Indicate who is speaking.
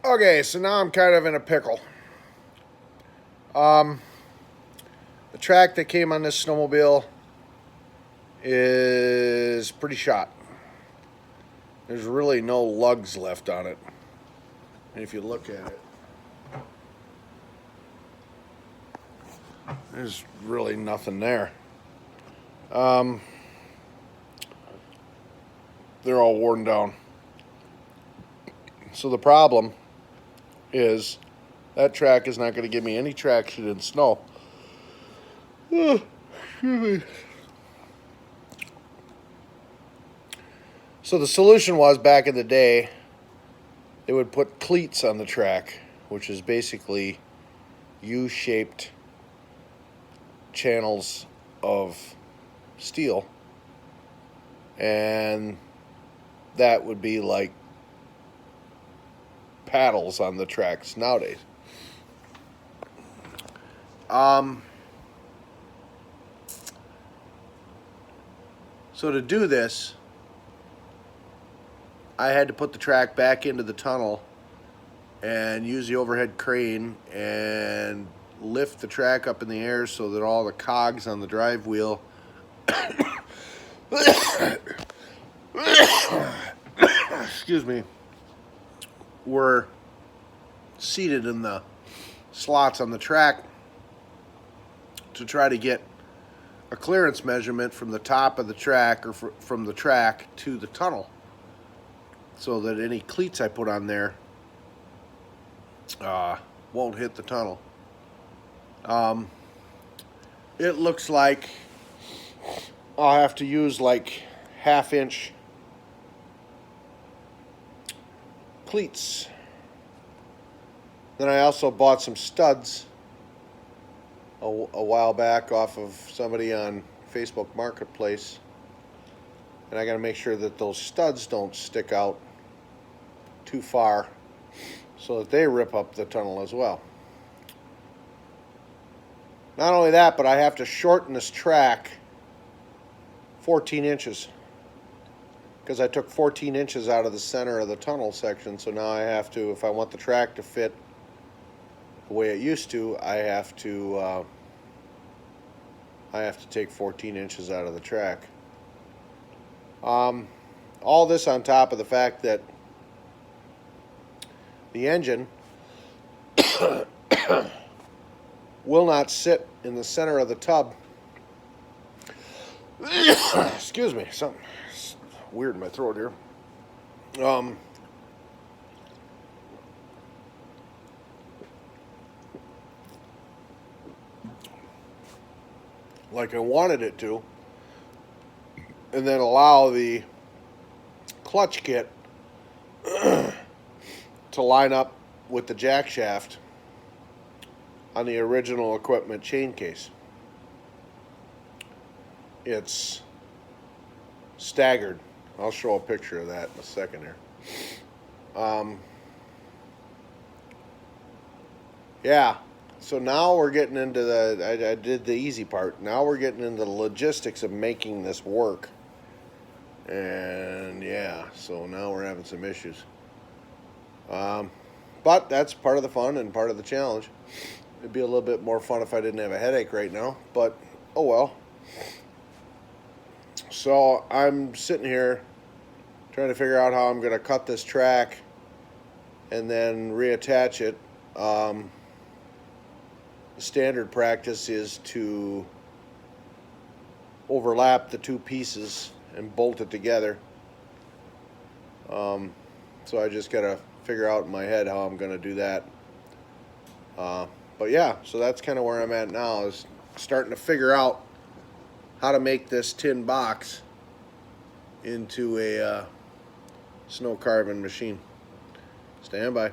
Speaker 1: Okay, so now I'm kind of in a pickle. Um, the track that came on this snowmobile is pretty shot. There's really no lugs left on it. And if you look at it, there's really nothing there. They're all worn down. So the problem is that track is not going to give me any traction in snow. Oh, excuse me. So the solution was, back in the day, they would put cleats on the track, which is basically U-shaped channels of steel, and that would be like paddles on the tracks nowadays. So to do this, I had to put the track back into the tunnel and use the overhead crane and lift the track up in the air so that all the cogs on the drive wheel excuse me, were seated in the slots on the track to try to get a clearance measurement from the top of the track, or from the track to the tunnel, so that any cleats I put on there won't hit the tunnel. It looks like I'll have to use like 1/2 inch cleats. Then I also bought some studs a while back off of somebody on Facebook Marketplace, and I got to make sure that those studs don't stick out too far so that they rip up the tunnel as well. Not only that, but I have to shorten this track 14 inches because I took 14 inches out of the center of the tunnel section. So now I have to, if I want the track to fit the way it used to, I have to take 14 inches out of the track. All this on top of the fact that the engine will not sit in the center of the tub. Excuse me, something weird in my throat here. Like I wanted it to, and then allow the clutch kit to line up with the jack shaft on the original equipment chain case. It's staggered. I'll show a picture of that in a second here. Yeah, so now we're getting into I did the easy part. Now we're getting into the logistics of making this work. And yeah, so now we're having some issues. But that's part of the fun and part of the challenge. It'd be a little bit more fun if I didn't have a headache right now, but oh well. So I'm sitting here trying to figure out how I'm going to cut this track and then reattach it. The standard practice is to overlap the two pieces and bolt it together. So I just got to figure out in my head how I'm going to do that. But yeah, so that's kind of where I'm at now, is starting to figure out how to make this tin box into a snow carving machine. Stand by.